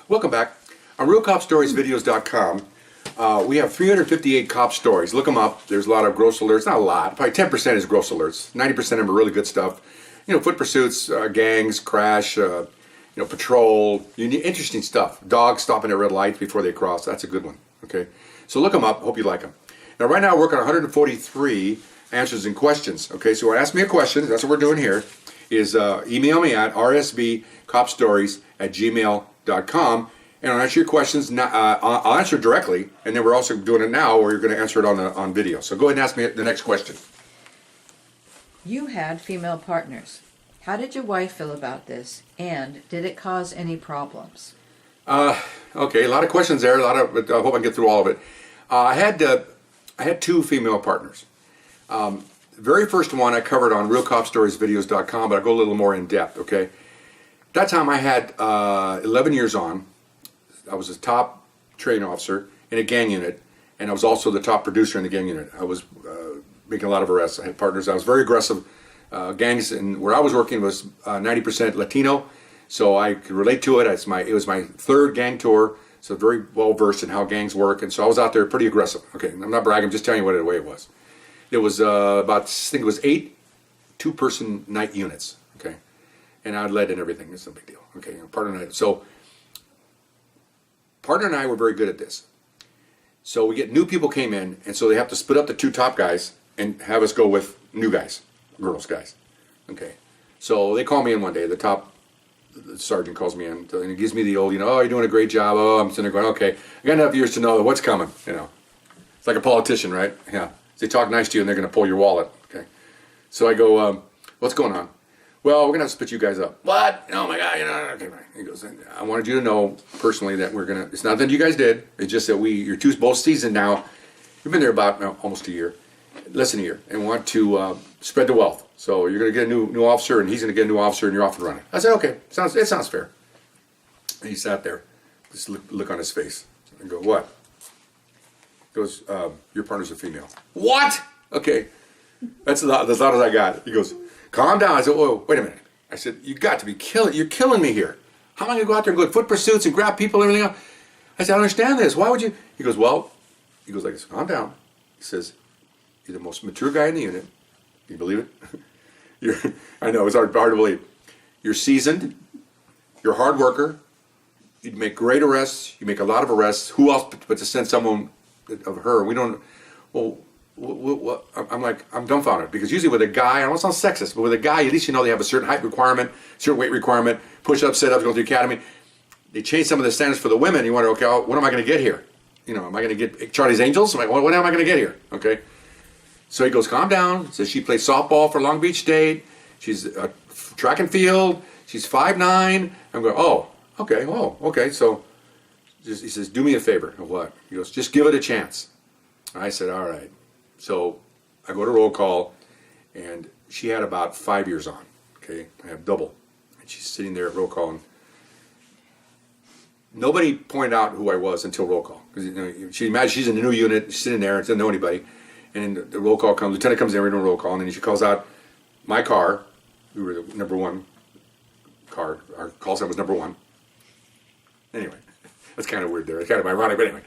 Welcome back. On RealCopStoriesVideos.com, we have 358 cop stories. Look them up. There's a lot of gross alerts. Not a lot. Probably 10% is gross alerts. 90% of them are really good stuff. You know, foot pursuits, gangs, crash, patrol. Interesting stuff. Dogs stopping at red lights before they cross. That's a good one. Okay. So look them up. Hope you like them. Now, right now, we're working on 143 answers and questions. Okay. So ask me a question. That's what we're doing here. Is email me at rsbcopstories@gmail.com, and I'll answer your questions. I'll answer directly, and then we're also doing it now, or you're going to answer it on video. So go ahead and ask me the next question. You had female partners. How did your wife feel about this, and did it cause any problems? Okay, a lot of questions there. I hope I can get through all of it. I had two female partners. The very first one I covered on RealCopStoriesVideos.com, but I'll go a little more in depth, okay? That time I had 11 years on. I was a top training officer in a gang unit, and I was also the top producer in the gang unit. I was making a lot of arrests. I had partners. I was very aggressive. Gangs, and where I was working was 90% Latino, so I could relate to it. It was my third gang tour, so very well versed in how gangs work, and so I was out there pretty aggressive. Okay, I'm not bragging, I'm just telling you what the way it was. It was I think it was 8 two-person night units, okay? And I led in everything. It's no big deal, okay? So partner and I were very good at this. So we get new people came in, and so they have to split up the two top guys and have us go with new guys, girls guys, okay? So they call me in one day. The sergeant calls me in, and he gives me the old, oh, you're doing a great job. Oh, I'm sitting there going, okay, I got enough years to know what's coming, It's like a politician, right? Yeah. They talk nice to you and they're going to pull your wallet. Okay. So I go, what's going on? Well, we're going to have to split you guys up. What? Oh my God. Okay. He goes, I wanted you to know personally that it's not that you guys did. It's just that you're both seasoned now. You've been there about almost a year, less than a year, and want to spread the wealth. So you're going to get a new officer, and he's going to get a new officer, and you're off and running. I said, okay, it sounds fair. And he sat there, this look on his face. I go, what? He goes, your partner's a female. What? Okay, that's as loud as I got. He goes, calm down. I said, whoa, wait a minute. I said, you're killing me here. How am I going to go out there and go at foot pursuits and grab people and everything else? I said, I don't understand this. Why would you? He goes like this, calm down. He says, you're the most mature guy in the unit. Can you believe it? I know, it's hard to believe. You're seasoned. You're a hard worker. You'd make great arrests. You make a lot of arrests. Who else but to send someone of her? We don't. Well, I'm dumbfounded, because usually with a guy, I don't sound sexist, but with a guy, at least they have a certain height requirement, certain weight requirement, push-ups, sit-ups, go to the academy. They change some of the standards for the women. You wonder, okay, what am I going to get here? Am I going to get Charlie's Angels? What am I going to get here? Okay. So he goes, calm down. Says she plays softball for Long Beach State. She's track and field. She's 5'9". I'm going, oh, okay. So he says, do me a favor. What? He goes, just give it a chance. I said, all right. So I go to roll call, and she had about 5 years on. Okay, I have double. And she's sitting there at roll call, and nobody pointed out who I was until roll call. Because she imagines she's in a new unit, she's sitting there, and doesn't know anybody. And then the roll call comes, lieutenant comes in, we're doing roll call, and then she calls out my car. We were the number one car. Our call sign was number one. Anyway, that's kind of weird there. It's kind of ironic, but anyway.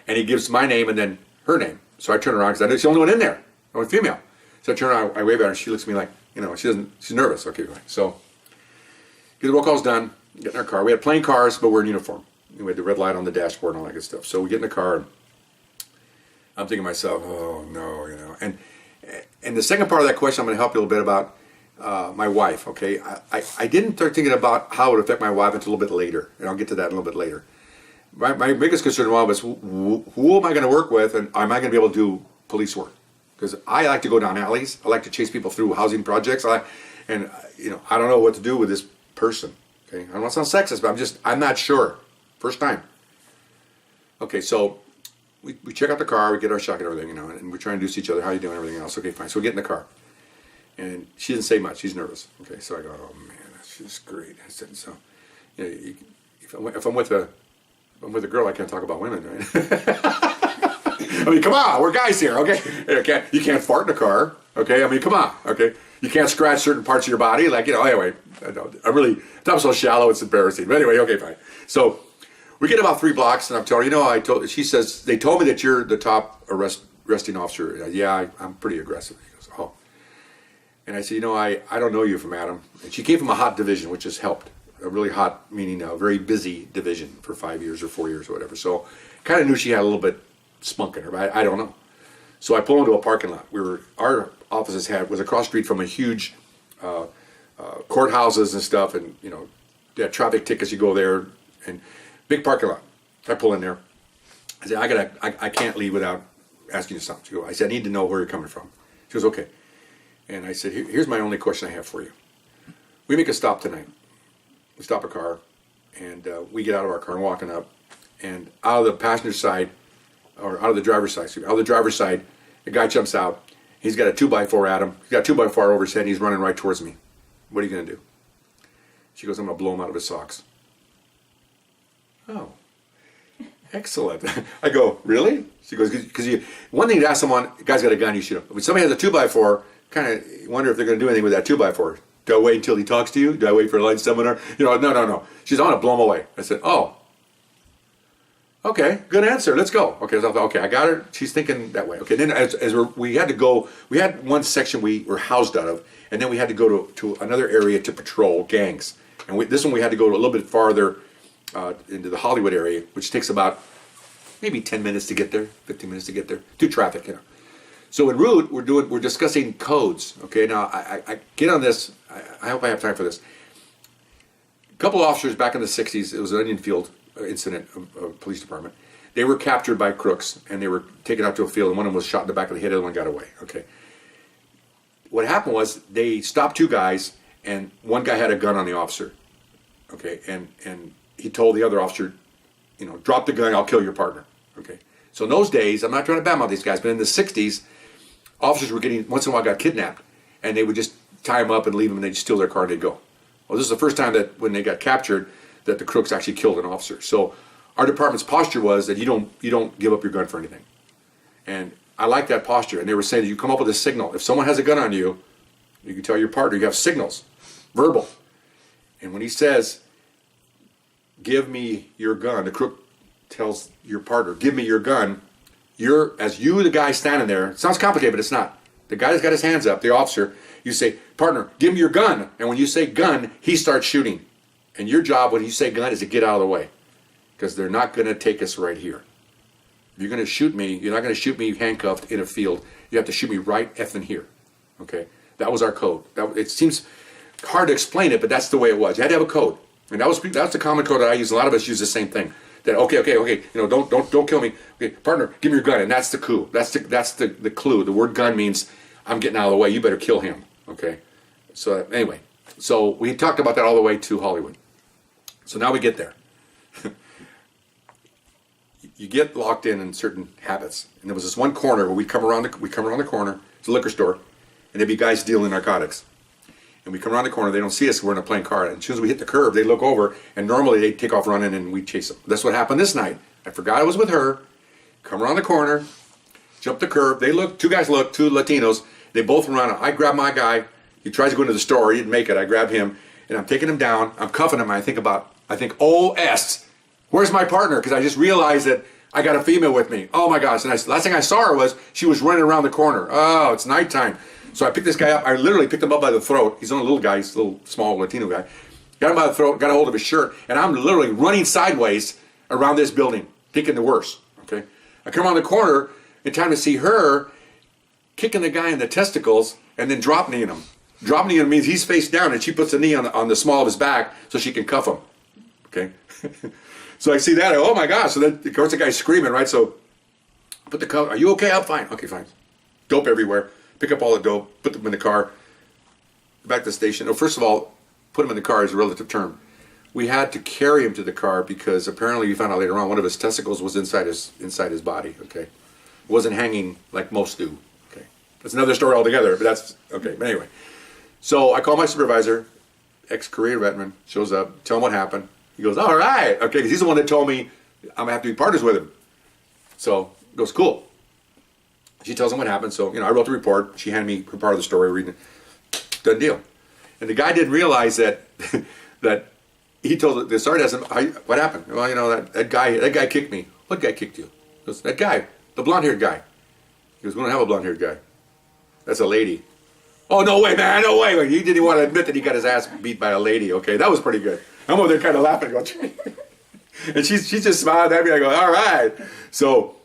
And he gives my name and then her name. So I turn around, because I know she's the only one in there, only female. So I turn around, I wave at her, and she looks at me like, she's nervous. Okay, fine. So the roll call's done, get in our car. We had plain cars, but we're in uniform. We had the red light on the dashboard and all that good stuff. So we get in the car, and I'm thinking to myself, oh no, And the second part of that question, I'm going to help you a little bit about my wife, okay? I didn't start thinking about how it would affect my wife until a little bit later, and I'll get to that in a little bit later. My biggest concern was, who am I going to work with, and am I going to be able to do police work? Because I like to go down alleys. I like to chase people through housing projects. I don't know what to do with this person. Okay, I don't want to sound sexist, but I'm not sure. First time. Okay, so we check out the car, we get our shotgun and everything, and we're trying to introduce each other. How you doing? Everything else. Okay, fine. So we get in the car, and she didn't say much. She's nervous. Okay, so I go, oh man, that's just great. I said, so, if I'm with a girl, I can't talk about women, right? I mean, come on, we're guys here, okay? You can't fart in a car, okay? I mean, come on, okay? You can't scratch certain parts of your body, anyway. I'm so shallow, it's embarrassing. But anyway, okay, fine. So we get about 3 blocks, and I'm telling her, she says, they told me that you're the top arresting officer. Yeah, I'm pretty aggressive. He goes, oh. And I said, I don't know you from Adam. And she came from a hot division, which has helped. A really hot, meaning a very busy division for 5 years or 4 years or whatever. So kind of knew she had a little bit spunk in her, but I don't know. So I pull into a parking lot. Our offices was across the street from a huge courthouses and stuff, and they had traffic tickets. You go there, and big parking lot. I pull in there. I said, I can't leave without asking you something. I said, I need to know where you're coming from. She goes, okay. And I said, here's my only question I have for you. We make a stop tonight. We stop a car, and we get out of our car and walking up, and out of the passenger side, or out of the driver's side, out of the driver's side, a guy jumps out. He's got a 2x4 at him. He's got a 2x4 over his head, and he's running right towards me. What are you going to do? She goes, I'm going to blow him out of his socks. Oh, excellent. I go, really? She goes, because one thing to ask someone, the guy's got a gun, you shoot him. When somebody has a 2x4, kind of wonder if they're going to do anything with that 2x4. Do I wait until he talks to you? Do I wait for a lunch seminar? No. She's, I want to blow him away. I said, oh, okay, good answer. Let's go. Okay, so I thought, okay, I got her. She's thinking that way. Okay, then we had to go, we had one section we were housed out of, and then we had to go to another area to patrol gangs. And this one we had to go a little bit farther into the Hollywood area, which takes about maybe 10 minutes to get there, 15 minutes to get there, through traffic, So en route, we're discussing codes. Okay, now I get on this. I hope I have time for this. A couple of officers back in the 60s, it was an Onion Field incident, police department. They were captured by crooks, and they were taken out to a field, and one of them was shot in the back of the head, the other one got away. Okay. What happened was they stopped 2 guys, and one guy had a gun on the officer. Okay, and he told the other officer, drop the gun, I'll kill your partner. Okay. So in those days, I'm not trying to badmouth these guys, but in the 60s, officers were getting, once in a while, got kidnapped, and they would just tie them up and leave them, and they'd steal their car and they'd go. Well, this is the first time that when they got captured, that the crooks actually killed an officer. So our department's posture was that you don't give up your gun for anything. And I like that posture. And they were saying that you come up with a signal. If someone has a gun on you, you can tell your partner, you have signals, verbal. And when he says, give me your gun, the crook tells your partner, give me your gun, the guy standing there, it sounds complicated, but it's not. The guy that's got his hands up, the officer, you say, partner, give me your gun. And when you say gun, he starts shooting. And your job when you say gun is to get out of the way. Because they're not going to take us right here. If you're going to shoot me, you're not going to shoot me handcuffed in a field. You have to shoot me right effing here. Okay? That was our code. It seems hard to explain it, but that's the way it was. You had to have a code. And that's the common code that I use. A lot of us use the same thing. That okay, don't kill me. Okay, partner, give me your gun, and that's the clue. That's the clue. The word gun means I'm getting out of the way. You better kill him. Okay. So anyway, so we talked about that all the way to Hollywood. So now we get there. You get locked in certain habits, and there was this one corner where we come around the corner. It's a liquor store, and there'd be guys dealing narcotics. And we come around the corner, they don't see us, we're in a plain car. And as soon as we hit the curb, they look over, and normally they take off running, and we chase them. That's what happened this night. I forgot I was with her. Come around the corner, jump the curb. They look, 2 guys look, 2 Latinos. They both run. I grab my guy. He tries to go into the store. He didn't make it. I grab him, and I'm taking him down. I'm cuffing him. I think, OS, where's my partner? Because I just realized that I got a female with me. Oh my gosh. And last thing I saw her was she was running around the corner. Oh, it's nighttime. So I picked this guy up. I literally picked him up by the throat. He's only a little guy. He's a little small Latino guy. Got him by the throat, got a hold of his shirt, and I'm literally running sideways around this building, thinking the worst. Okay. I come around the corner in time to see her kicking the guy in the testicles and then drop kneeing him. Drop kneeing him means he's face down, and she puts the knee on the small of his back so she can cuff him. Okay. So I see that. Oh my gosh. So then, of course, the guy's screaming, right? So I put the cuff. Are you okay? I'm fine. Okay, fine. Dope everywhere. Pick up all the dope, put them in the car, back to the station. Oh, first of all, put him in the car is a relative term. We had to carry him to the car because apparently we found out later on one of his testicles was inside his body. Okay, it wasn't hanging like most do. Okay, that's another story altogether. But that's okay. But anyway, so I call my supervisor, ex-career veteran, shows up, tell him what happened. He goes, all right, okay, because he's the one that told me I'm gonna have to be partners with him. So he goes, cool. She tells him what happened. So, I wrote the report. She handed me her part of the story, reading it. Done deal. And the guy didn't realize that he told the sergeant, asked him, what happened? Well, you know, that guy kicked me. What guy kicked you? He goes, that guy, the blonde-haired guy. He goes, we don't have a blonde-haired guy. That's a lady. Oh, no way, man, no way. He didn't want to admit that he got his ass beat by a lady. Okay, that was pretty good. I'm over there kind of laughing, going, and she's just smiling at me. I go, all right. So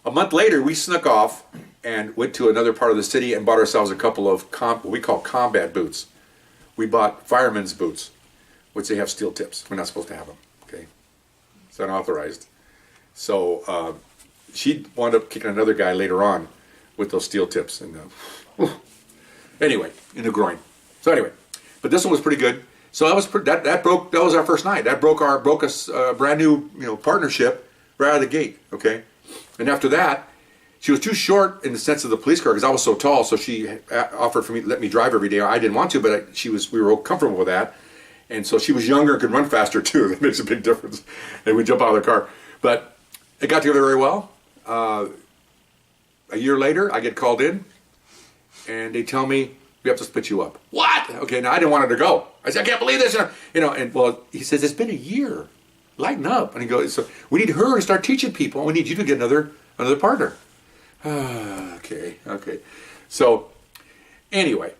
a month later, we snuck off and went to another part of the city and bought ourselves a couple of what we call combat boots. We bought firemen's boots, which they have steel tips. We're not supposed to have them. Okay, it's unauthorized. So she wound up kicking another guy later on with those steel tips, and anyway, in the groin. So anyway, but this one was pretty good. So that was that was our first night. That broke us brand new partnership right out of the gate. Okay, and after that, she was too short in the sense of the police car because I was so tall. So she offered for me let me drive every day. I didn't want to, but we were comfortable with that. And so she was younger and could run faster too. That makes a big difference. And we jump out of the car, but it got together very well. A year later, I get called in, and they tell me we have to split you up. What? Okay, now I didn't want her to go. I said, I can't believe this. And well, he says, it's been a year. Lighten up. And he goes, so we need her to start teaching people. We need you to get another partner. Okay. So anyway,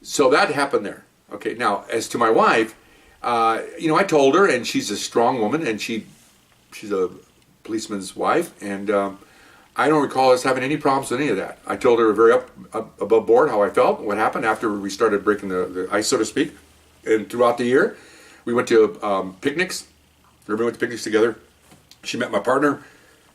so that happened there. Okay, now as to my wife, I told her, and she's a strong woman, and she's a policeman's wife, and I don't recall us having any problems with any of that. I told her very above board how I felt, what happened after we started breaking the ice, so to speak. And throughout the year, we went to picnics. Everybody went to picnics together. She met my partner.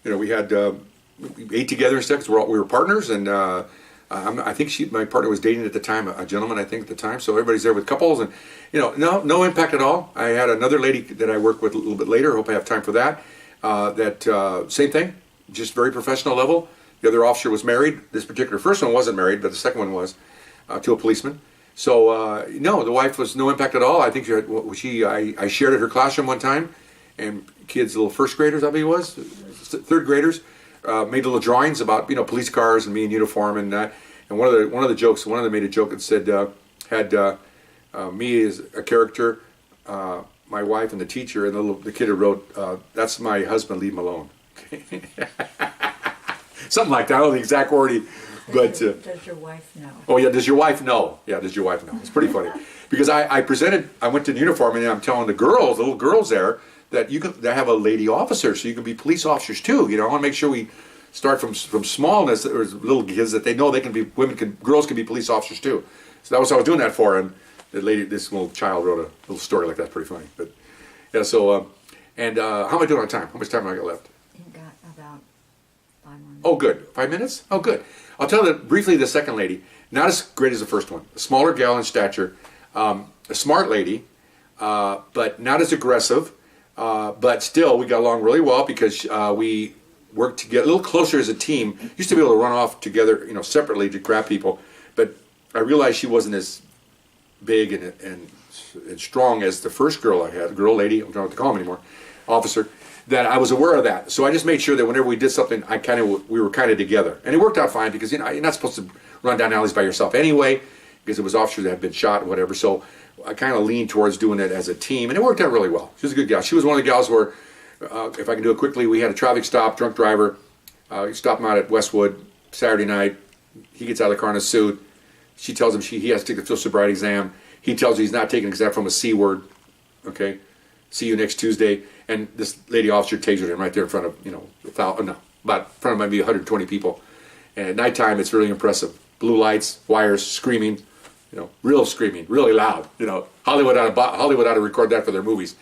We had we ate together and stuff because we were partners. And I think my partner was dating at the time a gentleman, I think at the time. So everybody's there with couples, and no impact at all. I had another lady that I worked with a little bit later. Hope I have time for that. Same thing. Just very professional level. The other officer was married. This particular first one wasn't married, but the second one was to a policeman. So no, the wife was no impact at all. I think I shared at her classroom one time, and kids, little first graders, I believe it was, third graders, made little drawings about police cars and me in uniform, and one of the jokes, one of them made a joke and said had me as a character, my wife and the teacher, and the kid who wrote, "That's my husband, leave him alone." Something like that. I don't know the exact wording, but does your wife know? Oh yeah, does your wife know? Yeah, does your wife know? It's pretty funny because I went to the uniform, and I'm telling the little girls there, that they have a lady officer, so you can be police officers too. I want to make sure we start from smallness, or little kids, that they know girls can be police officers too. So that was what I was doing that for, and this little child wrote a little story like that. Pretty funny, but yeah. So how am I doing on time? How much time have I got left? You got about 5 minutes. Oh, good. 5 minutes? Oh, good. I'll tell you briefly the second lady. Not as great as the first one. A smaller gal in stature, a smart lady, but not as aggressive. But still, we got along really well because we worked together a little closer as a team. Used to be able to run off together, separately to grab people. But I realized she wasn't as big and strong as the first girl I had, lady, I don't know what to call him anymore, officer, that I was aware of that. So I just made sure that whenever we did something, we were kind of together. And it worked out fine because, you're not supposed to run down alleys by yourself anyway, because it was officers that had been shot or whatever. So I kind of leaned towards doing it as a team, and it worked out really well. She was a good gal. She was one of the gals where, if I can do it quickly, we had a traffic stop, drunk driver. We stopped him out at Westwood Saturday night. He gets out of the car in a suit. She tells him he has to take the field sobriety exam. He tells her he's not taking an exam from a C word. Okay, see you next Tuesday. And this lady officer tasered him right there in front of, about in front of maybe 120 people. And at nighttime, it's really impressive. Blue lights, wires, screaming, real screaming, really loud. Hollywood ought to record that for their movies.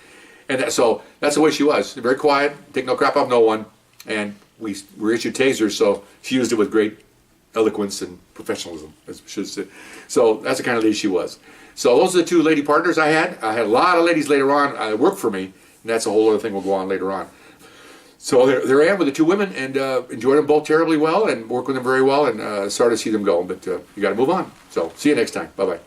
And so that's the way she was. Very quiet, take no crap off no one. And we were issued tasers, so she used it with great eloquence and professionalism, as we should say. So that's the kind of lady she was. So those are the two lady partners I had. I had a lot of ladies later on that worked for me, and that's a whole other thing we'll go on later on. So there I am with the two women, and enjoyed them both terribly well, and worked with them very well, and sorry to see them go, but you got to move on. So see you next time. Bye-bye.